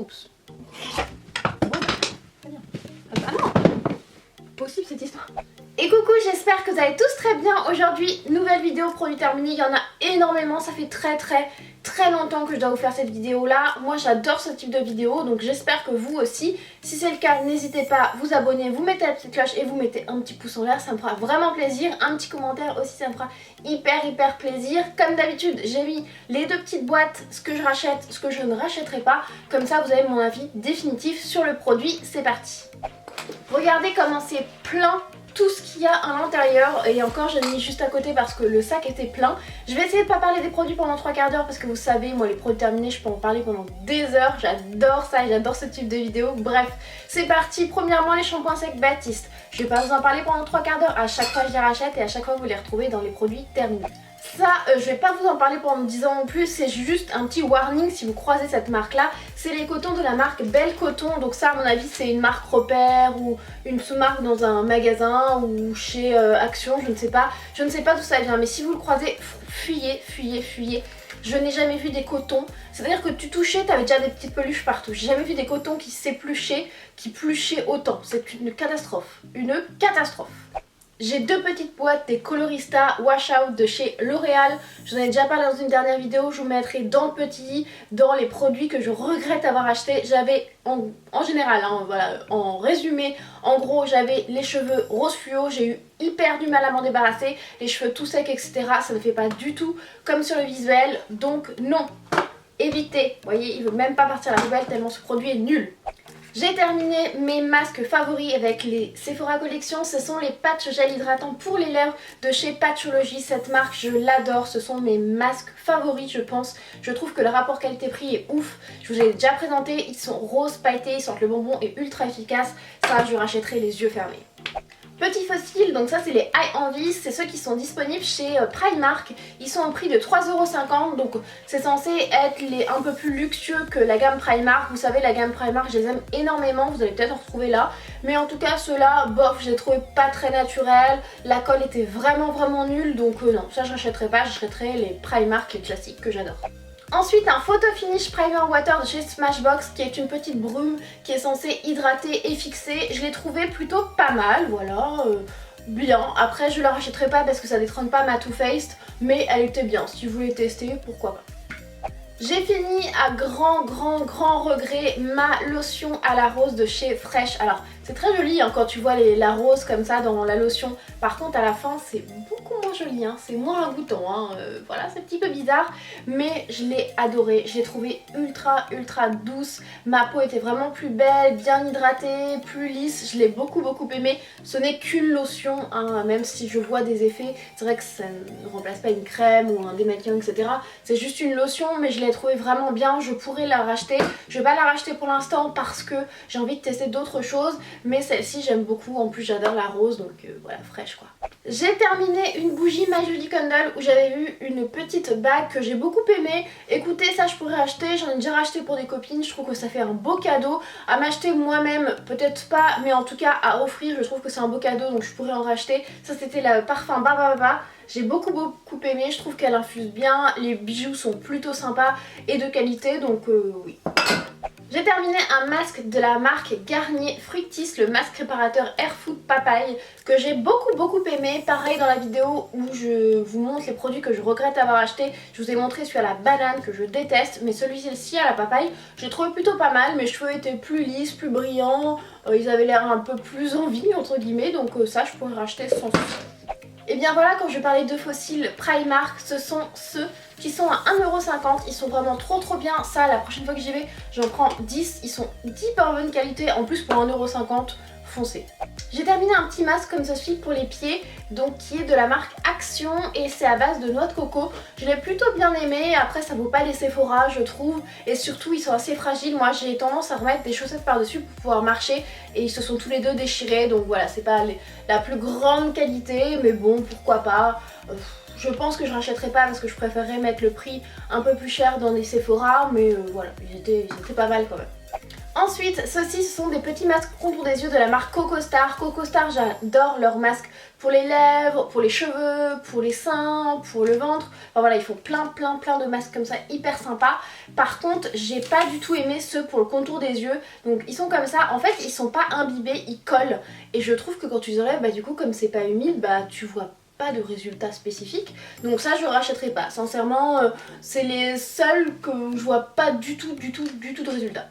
Oups. Bon, très bien. Ah non, possible cette histoire. Et coucou, j'espère que vous allez tous très bien. Aujourd'hui, nouvelle vidéo produit terminé. Il y en a énormément, ça fait très longtemps que je dois vous faire cette vidéo là. Moi j'adore ce type de vidéo, donc j'espère que vous aussi. Si c'est le cas, n'hésitez pas à vous abonner, vous mettez la petite cloche et vous mettez un petit pouce en l'air, ça me fera vraiment plaisir. Un petit commentaire aussi, ça me fera hyper plaisir. Comme d'habitude, j'ai mis les deux petites boîtes, ce que je rachète, ce que je ne rachèterai pas. Comme ça vous avez mon avis définitif sur le produit. C'est parti. Regardez comment c'est plein, tout ce qu'il y a à l'intérieur, et encore j'ai mis juste à côté parce que le sac était plein. Je vais essayer de pas parler des produits pendant 3/4 d'heure parce que vous savez, moi les produits terminés je peux en parler pendant des heures, j'adore ça et j'adore ce type de vidéo. Bref, c'est parti. Premièrement, les shampoings secs Baptiste. Je vais pas vous en parler pendant 3/4 d'heure, à chaque fois je les rachète et à chaque fois vous les retrouvez dans les produits terminés. Ça, je vais pas vous en parler pendant 10 ans non plus, c'est juste un petit warning si vous croisez cette marque là. C'est les cotons de la marque Belle Coton, donc ça à mon avis c'est une marque repère ou une sous-marque dans un magasin ou chez Action, je ne sais pas d'où ça vient, mais si vous le croisez, fuyez. Je n'ai jamais vu des cotons, c'est-à-dire que tu touchais, t'avais déjà des petites peluches partout. J'ai jamais vu des cotons qui s'épluchaient, qui pluchaient autant, c'est une catastrophe, J'ai deux petites boîtes des Colorista Wash Out de chez L'Oréal. Je vous en ai déjà parlé dans une dernière vidéo, je vous mettrai dans le petit, dans les produits que je regrette avoir achetés. J'avais en général, hein, voilà, en résumé, en gros j'avais les cheveux rose fluo, j'ai eu hyper du mal à m'en débarrasser, les cheveux tout secs etc. Ça ne fait pas du tout comme sur le visuel, donc non, évitez. Vous voyez, il veut même pas partir à la poubelle tellement ce produit est nul. J'ai terminé mes masques favoris avec les Sephora Collection. Ce sont les patchs gel hydratant pour les lèvres de chez Patchology. Cette marque, je l'adore. Ce sont mes masques favoris, je pense. Je trouve que le rapport qualité-prix est ouf. Je vous ai déjà présenté. Ils sont roses pailletés, ils sentent le bonbon et ultra efficaces. Ça, je rachèterai les yeux fermés. Petit fossile, donc ça c'est les Eye Envy, c'est ceux qui sont disponibles chez Primark. Ils sont au prix de 3,50 €, donc c'est censé être les un peu plus luxueux que la gamme Primark. Vous savez, la gamme Primark, je les aime énormément, vous allez peut-être en retrouver là. Mais en tout cas ceux-là, bof, je les trouvais pas très naturels. La colle était vraiment nulle, donc non, ça je n'achèterai pas, j'achèterai les Primark, les classiques que j'adore. Ensuite, un Photo Finish Primer Water de chez Smashbox qui est une petite brume qui est censée hydrater et fixer. Je l'ai trouvé plutôt pas mal, voilà, bien. Après, je la rachèterai pas parce que ça détrône pas ma Too Faced, mais elle était bien. Si vous voulez tester, pourquoi pas. J'ai fini à grand regret ma lotion à la rose de chez Fresh. Alors c'est très joli hein, quand tu vois la rose comme ça dans la lotion. Par contre à la fin c'est beaucoup moins joli, hein, c'est moins ragoûtant. Hein. Voilà, c'est un petit peu bizarre. Mais je l'ai adorée, je l'ai trouvée ultra douce. Ma peau était vraiment plus belle, bien hydratée, plus lisse. Je l'ai beaucoup aimée. Ce n'est qu'une lotion, hein, même si je vois des effets. C'est vrai que ça ne remplace pas une crème ou un démaquillant etc. C'est juste une lotion mais je l'ai trouvée vraiment bien, je pourrais la racheter. Je vais pas la racheter pour l'instant parce que j'ai envie de tester d'autres choses, mais celle-ci j'aime beaucoup, en plus j'adore la rose, donc voilà, fraîche quoi. J'ai terminé une bougie My Julie Candle où j'avais vu une petite bague que j'ai beaucoup aimée. Écoutez, ça je pourrais acheter, j'en ai déjà racheté pour des copines, je trouve que ça fait un beau cadeau. À m'acheter moi-même, peut-être pas, mais en tout cas à offrir, je trouve que c'est un beau cadeau, donc je pourrais en racheter. Ça c'était le parfum Baba. J'ai beaucoup aimé, je trouve qu'elle infuse bien, les bijoux sont plutôt sympas et de qualité, donc oui. J'ai terminé un masque de la marque Garnier Fructis, le masque réparateur Air Food Papaye, que j'ai beaucoup aimé. Pareil dans la vidéo où je vous montre les produits que je regrette avoir achetés, je vous ai montré celui à la banane que je déteste, mais celui-ci à la papaye, j'ai trouvé plutôt pas mal. Mes cheveux étaient plus lisses, plus brillants, ils avaient l'air un peu plus en vie entre guillemets, donc ça je pourrais racheter sans souci. Et bien voilà, quand je vais parler de fossiles Primark, ce sont ceux qui sont à 1,50 €. Ils sont vraiment trop bien. Ça, la prochaine fois que j'y vais, j'en prends 10. Ils sont d'hyper bonne qualité. En plus, pour 1,50 €, foncez. J'ai terminé un petit masque comme ceci pour les pieds, donc qui est de la marque Action et c'est à base de noix de coco. Je l'ai plutôt bien aimé, après ça vaut pas les Sephora je trouve, et surtout ils sont assez fragiles. Moi j'ai tendance à remettre des chaussettes par dessus pour pouvoir marcher et ils se sont tous les deux déchirés, donc voilà, c'est pas la plus grande qualité, mais bon pourquoi pas. Je pense que je rachèterai pas parce que je préférerais mettre le prix un peu plus cher dans des Sephora, mais voilà, ils étaient pas mal quand même. Ensuite, ceux-ci ce sont des petits masques contour des yeux de la marque Coco Star. Coco Star, j'adore leurs masques pour les lèvres, pour les cheveux, pour les seins, pour le ventre. Enfin voilà, ils font plein de masques comme ça, hyper sympa. Par contre, j'ai pas du tout aimé ceux pour le contour des yeux. Donc ils sont comme ça, en fait ils sont pas imbibés, ils collent. Et je trouve que quand tu les enlèves, bah du coup comme c'est pas humide, bah tu vois pas de résultats spécifiques. Donc ça je rachèterai pas. Sincèrement, c'est les seuls que je vois pas du tout de résultats.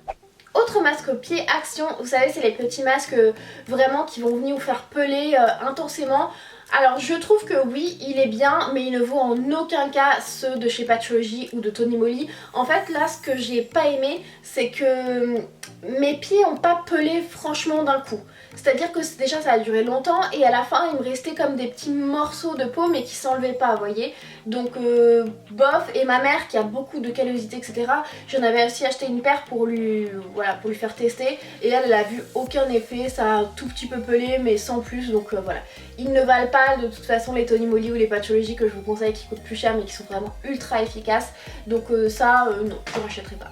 Autre masque pied action, vous savez c'est les petits masques vraiment qui vont venir vous faire peler intensément. Alors je trouve que oui il est bien mais il ne vaut en aucun cas ceux de chez Patchology ou de Tony Moly. En fait là ce que j'ai pas aimé c'est que mes pieds ont pas pelé franchement d'un coup. C'est-à-dire que déjà ça a duré longtemps et à la fin il me restait comme des petits morceaux de peau mais qui s'enlevaient pas, vous voyez. Donc bof, et ma mère qui a beaucoup de callosité etc, j'en avais aussi acheté une paire pour lui, voilà, pour lui faire tester et elle a vu aucun effet, ça a un tout petit peu pelé mais sans plus, donc voilà. Ils ne valent pas de toute façon les Tony Moly ou les Patchology que je vous conseille qui coûtent plus cher mais qui sont vraiment ultra efficaces, donc ça non, je ne rachèterai pas.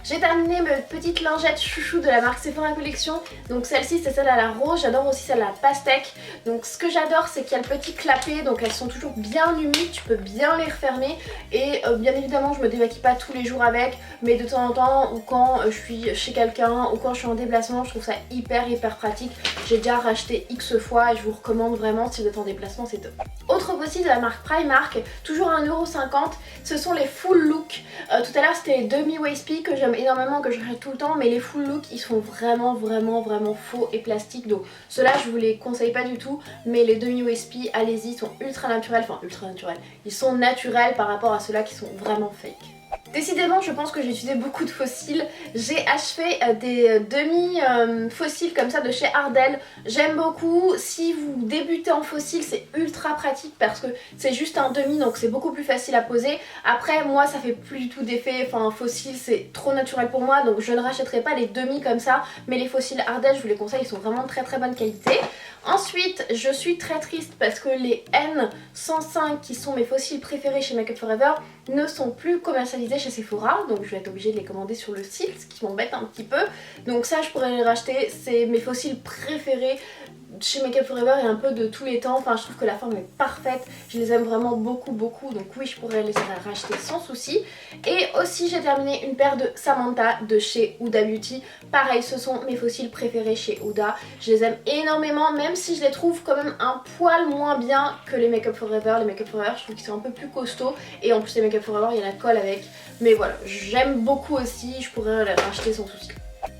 J'ai terminé mes petites lingettes chouchou de la marque Sephora Collection. Donc celle-ci c'est celle à la rose, j'adore aussi celle à la pastèque. Donc ce que j'adore c'est qu'il y a le petit clapet, donc elles sont toujours bien humides, tu peux bien les refermer. Et bien évidemment je me démaquille pas tous les jours avec, mais de temps en temps ou quand je suis chez quelqu'un ou quand je suis en déplacement, je trouve ça hyper pratique. J'ai déjà racheté X fois et je vous recommande vraiment si vous êtes en déplacement, c'est top. Autre aussi de la marque Primark, toujours à 1,50€, ce sont les full look. Tout à l'heure c'était les demi waist que j'aime énormément, que je rachète tout le temps, mais les full look ils sont vraiment faux et plastiques, donc ceux-là je vous les conseille pas du tout, mais les demi waist allez-y, ils sont ultra naturels, enfin ultra naturels, ils sont naturels par rapport à ceux-là qui sont vraiment fake. Décidément je pense que j'ai utilisé beaucoup de fossiles. J'ai achevé des demi-fossiles comme ça de chez Ardell. J'aime beaucoup. Si vous débutez en fossiles c'est ultra pratique parce que c'est juste un demi donc c'est beaucoup plus facile à poser. Après moi ça fait plus du tout d'effet, enfin un fossile c'est trop naturel pour moi donc je ne rachèterai pas les demi comme ça. Mais les fossiles Ardell je vous les conseille, ils sont vraiment de très bonne qualité. Ensuite je suis très triste parce que les N105 qui sont mes fossiles préférés chez Make Up For Ever ne sont plus commercialisés chez Sephora, donc je vais être obligée de les commander sur le site, ce qui m'embête un petit peu. Donc ça je pourrais les racheter, c'est mes fossiles préférés chez Make Up For Ever et un peu de tous les temps. Enfin je trouve que la forme est parfaite, je les aime vraiment beaucoup, donc oui je pourrais les racheter sans souci. Et aussi j'ai terminé une paire de Samantha de chez Huda Beauty. Pareil ce sont mes fossiles préférés chez Huda, je les aime énormément même si je les trouve quand même un poil moins bien que les Make Up For Ever. Les Make Up For Ever je trouve qu'ils sont un peu plus costauds et en plus les Make Up For Ever il y a la colle avec. Mais voilà, j'aime beaucoup aussi, je pourrais les racheter sans souci.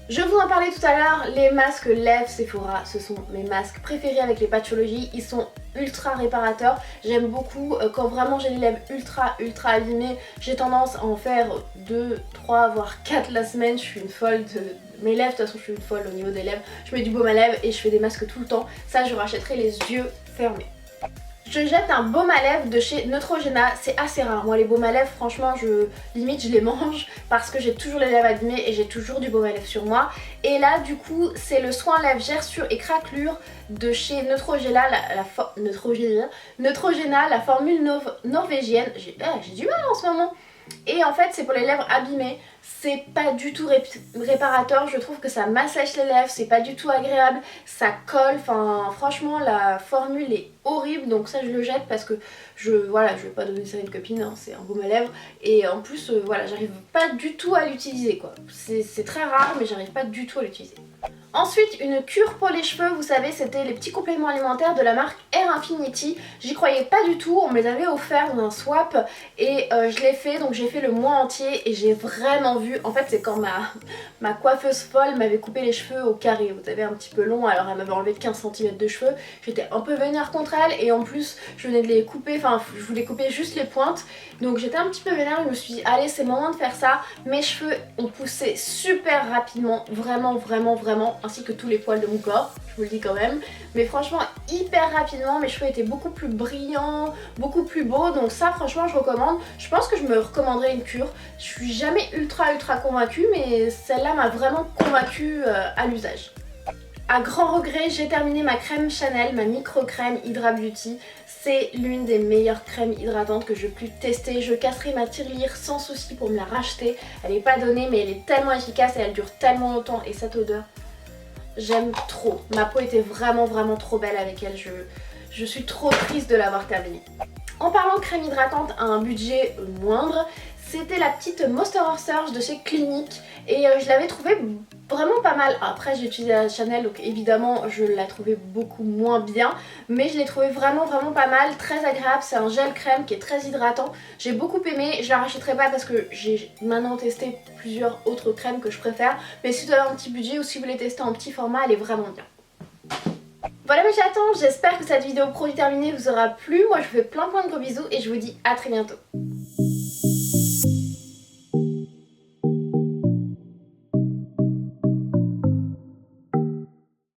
Je vous en parlais tout à l'heure, les masques lèvres Sephora, ce sont mes masques préférés avec les Patchology, ils sont ultra réparateurs. J'aime beaucoup quand vraiment j'ai les lèvres ultra abîmées, j'ai tendance à en faire 2, 3 voire 4 la semaine. Je suis une folle de mes lèvres, de toute façon je suis une folle au niveau des lèvres. Je mets du baume à lèvres et je fais des masques tout le temps, ça je rachèterai les yeux fermés. Je jette un baume à lèvres de chez Neutrogena, c'est assez rare. Moi les baumes à lèvres franchement limite je les mange parce que j'ai toujours les lèvres abîmées et j'ai toujours du baume à lèvres sur moi. Et là du coup c'est le soin lèvres gerçure et craquelure de chez Neutrogena, Neutrogena, la formule norvégienne. J'ai du mal en ce moment. Et en fait c'est pour les lèvres abîmées, c'est pas du tout réparateur, je trouve que ça m'assèche les lèvres, c'est pas du tout agréable, ça colle, enfin franchement la formule est horrible, donc ça je le jette parce que je vais pas donner ça à une copine, hein, c'est un baume à lèvres et en plus voilà j'arrive pas du tout à l'utiliser quoi, c'est très rare mais j'arrive pas du tout à l'utiliser. Ensuite une cure pour les cheveux, vous savez c'était les petits compléments alimentaires de la marque Air Infinity. J'y croyais pas du tout, on me les avait offerts dans un swap et je l'ai fait, donc j'ai fait le mois entier et j'ai vraiment vu, en fait c'est quand ma coiffeuse folle m'avait coupé les cheveux au carré, vous savez un petit peu long, alors elle m'avait enlevé 15 cm de cheveux, j'étais un peu vénère contre elle et en plus je venais de les couper, enfin je voulais couper juste les pointes, donc j'étais un petit peu vénère, je me suis dit allez c'est le moment de faire ça. Mes cheveux ont poussé super rapidement, vraiment, ainsi que tous les poils de mon corps, je vous le dis quand même, mais franchement hyper rapidement, mes cheveux étaient beaucoup plus brillants, beaucoup plus beaux, donc ça franchement je recommande. Je pense que je me recommanderais une cure, je suis jamais ultra convaincue mais celle-là m'a vraiment convaincue à l'usage. À grand regret, j'ai terminé ma crème Chanel, ma micro crème Hydra Beauty. C'est l'une des meilleures crèmes hydratantes que je puis tester. Je casserai ma tirelire sans souci pour me la racheter. Elle n'est pas donnée mais elle est tellement efficace et elle dure tellement longtemps. Et cette odeur, j'aime trop. Ma peau était vraiment trop belle avec elle. Je suis trop triste de l'avoir terminée. En parlant de crème hydratante à un budget moindre, c'était la petite Moisture Surge de chez Clinique et je l'avais trouvée vraiment pas mal. Après j'ai utilisé la Chanel donc évidemment je la trouvais beaucoup moins bien, mais je l'ai trouvée vraiment pas mal, très agréable. C'est un gel crème qui est très hydratant, j'ai beaucoup aimé. Je la rachèterai pas parce que j'ai maintenant testé plusieurs autres crèmes que je préfère, mais si vous avez un petit budget ou si vous voulez tester en petit format, elle est vraiment bien. Voilà mes chatons, j'espère que cette vidéo produit terminée vous aura plu. Moi je vous fais plein de gros bisous et je vous dis à très bientôt.